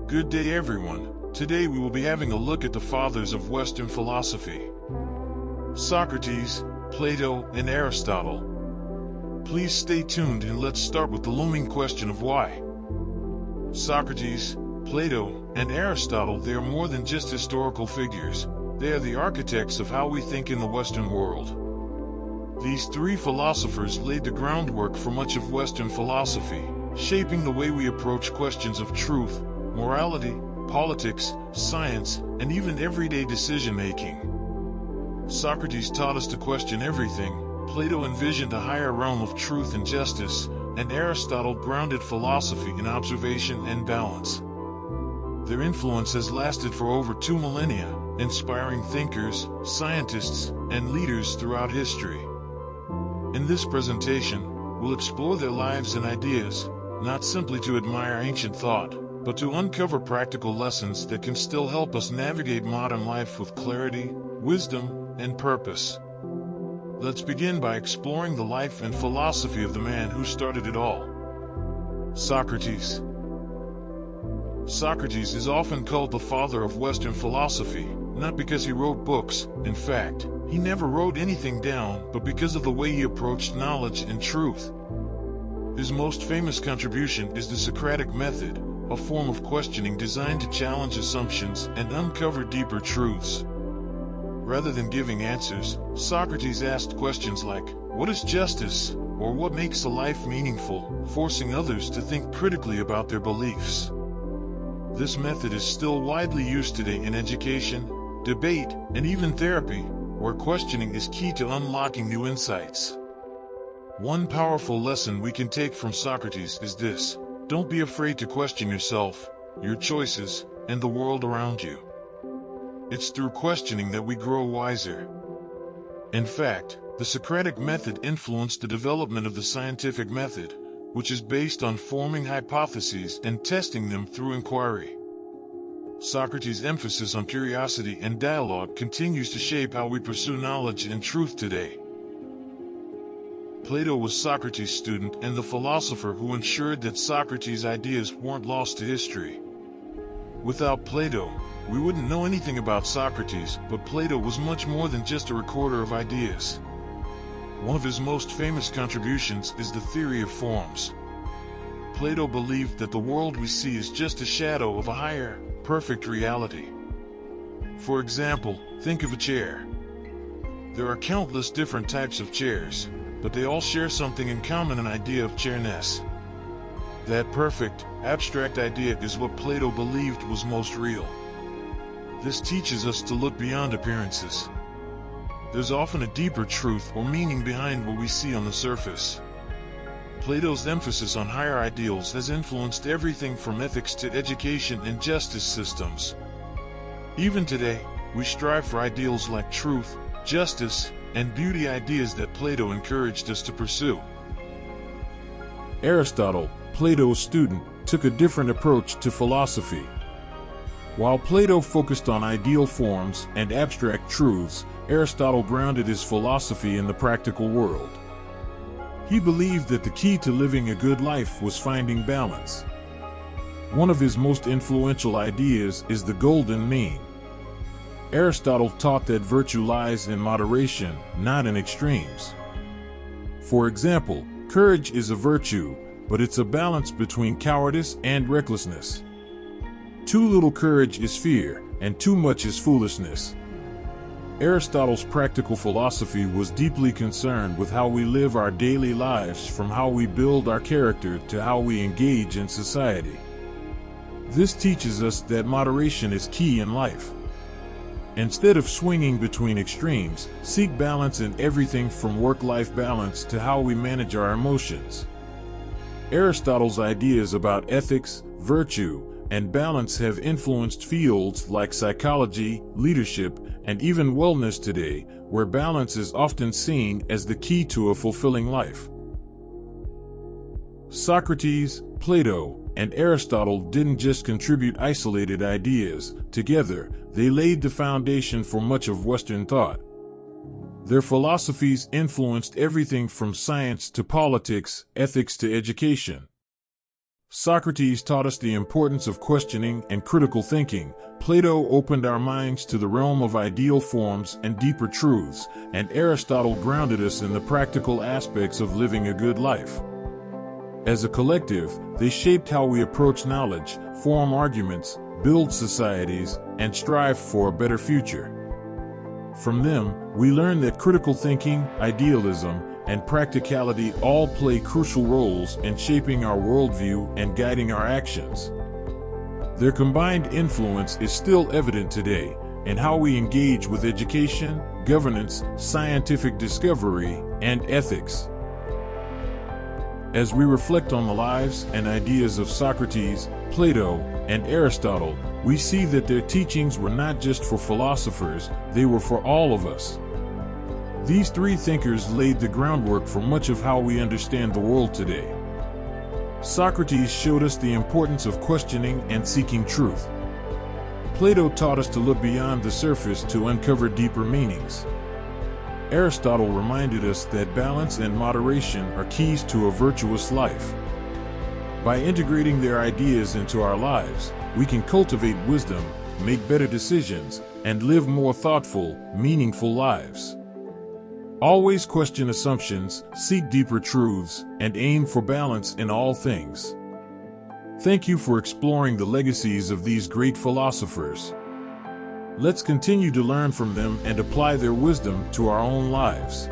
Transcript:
Good day, everyone. Today we will be having a look at the fathers of Western philosophy: Socrates, Plato, and Aristotle. Please stay tuned and let's start with the looming question of why. Socrates, Plato, and Aristotle, they are more than just historical figures. They are the architects of how we think in the Western world. These three philosophers laid the groundwork for much of Western philosophy, shaping the way we approach questions of truth, morality, politics, science, and even everyday decision-making. Socrates taught us to question everything, Plato envisioned a higher realm of truth and justice, and Aristotle grounded philosophy in observation and balance. Their influence has lasted for over 2 millennia, inspiring thinkers, scientists, and leaders throughout history. In this presentation, we'll explore their lives and ideas, not simply to admire ancient thought, but to uncover practical lessons that can still help us navigate modern life with clarity, wisdom, and purpose. Let's begin by exploring the life and philosophy of the man who started it all. Socrates. Socrates is often called the father of Western philosophy, not because he wrote books. In fact, he never wrote anything down, but because of the way he approached knowledge and truth. His most famous contribution is the Socratic method, a form of questioning designed to challenge assumptions and uncover deeper truths. Rather than giving answers, Socrates asked questions like, "What is justice?" or "What makes a life meaningful?" forcing others to think critically about their beliefs. This method is still widely used today in education, debate, and even therapy, where questioning is key to unlocking new insights. One powerful lesson we can take from Socrates is this: don't be afraid to question yourself, your choices, and the world around you. It's through questioning that we grow wiser. In fact, the Socratic method influenced the development of the scientific method, which is based on forming hypotheses and testing them through inquiry. Socrates' emphasis on curiosity and dialogue continues to shape how we pursue knowledge and truth today. Plato was Socrates' student and the philosopher who ensured that Socrates' ideas weren't lost to history. Without Plato, we wouldn't know anything about Socrates, but Plato was much more than just a recorder of ideas. One of his most famous contributions is the theory of forms. Plato believed that the world we see is just a shadow of a higher, perfect reality. For example, think of a chair. There are countless different types of chairs, but they all share something in common: an idea of chairness. That perfect, abstract idea is what Plato believed was most real. This teaches us to look beyond appearances. There's often a deeper truth or meaning behind what we see on the surface. Plato's emphasis on higher ideals has influenced everything from ethics to education and justice systems. Even today, we strive for ideals like truth, justice, and beauty, ideas that Plato encouraged us to pursue. Aristotle, Plato's student, took a different approach to philosophy. While Plato focused on ideal forms and abstract truths, Aristotle grounded his philosophy in the practical world. He believed that the key to living a good life was finding balance. One of his most influential ideas is the golden mean. Aristotle taught that virtue lies in moderation, not in extremes. For example, courage is a virtue, but it's a balance between cowardice and recklessness. Too little courage is fear, and too much is foolishness. Aristotle's practical philosophy was deeply concerned with how we live our daily lives, from how we build our character to how we engage in society. This teaches us that moderation is key in life. Instead of swinging between extremes, seek balance in everything from work-life balance to how we manage our emotions. Aristotle's ideas about ethics, virtue, and balance have influenced fields like psychology, leadership, and even wellness today, where balance is often seen as the key to a fulfilling life. Socrates, Plato, and Aristotle didn't just contribute isolated ideas. Together, they laid the foundation for much of Western thought. Their philosophies influenced everything from science to politics, ethics to education. Socrates taught us the importance of questioning and critical thinking. Plato opened our minds to the realm of ideal forms and deeper truths, and Aristotle grounded us in the practical aspects of living a good life. As a collective, they shaped how we approach knowledge, form arguments, build societies, and strive for a better future. From them, we learn that critical thinking, idealism, and practicality all play crucial roles in shaping our worldview and guiding our actions. Their combined influence is still evident today in how we engage with education, governance, scientific discovery, and ethics. As we reflect on the lives and ideas of Socrates, Plato, and Aristotle, we see that their teachings were not just for philosophers, they were for all of us. These three thinkers laid the groundwork for much of how we understand the world today. Socrates showed us the importance of questioning and seeking truth. Plato taught us to look beyond the surface to uncover deeper meanings. Aristotle reminded us that balance and moderation are keys to a virtuous life. By integrating their ideas into our lives, we can cultivate wisdom, make better decisions, and live more thoughtful, meaningful lives. Always question assumptions, seek deeper truths, and aim for balance in all things. Thank you for exploring the legacies of these great philosophers. Let's continue to learn from them and apply their wisdom to our own lives.